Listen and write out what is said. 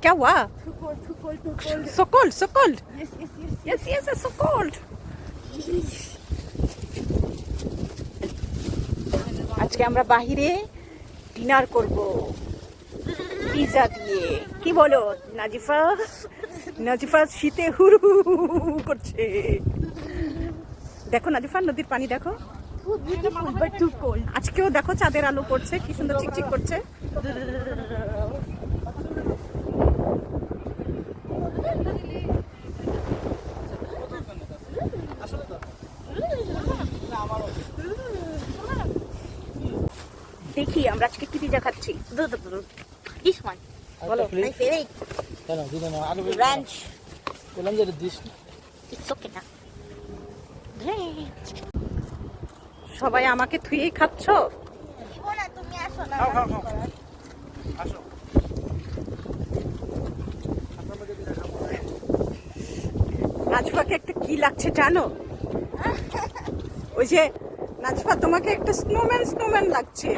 क्या हुआ? Too cold, too cold, too cold. So cold, so cold. Yes, yes, yes. Yes, yes, it's so cold. আজকে আমরা বাহিরে dinner করব pizza দিয়ে। কি বলো নাজিফা? নাজিফা শীতে হুড়ু করছে। দেখো নাজিফা, নদীর পানি দেখো। Too beautiful, but too cold. আজকেও দেখো চাঁদের আলো পড়ছে, কি সুন্দর চিকচিক করছে। দেখি আমরা আজকে কি পিৎজা খাচ্ছি। This one. বলো। My favorite. Ranch. It's okay now. Great. সবাই আমাকে থুয়েই খাচ্ছ? Iwona, তুমি আসো না। নাজফাকে একটা কি লাগছে জানো? ওই যে নাজফা, তোমাকে একটা স্নোম্যান লাগছে।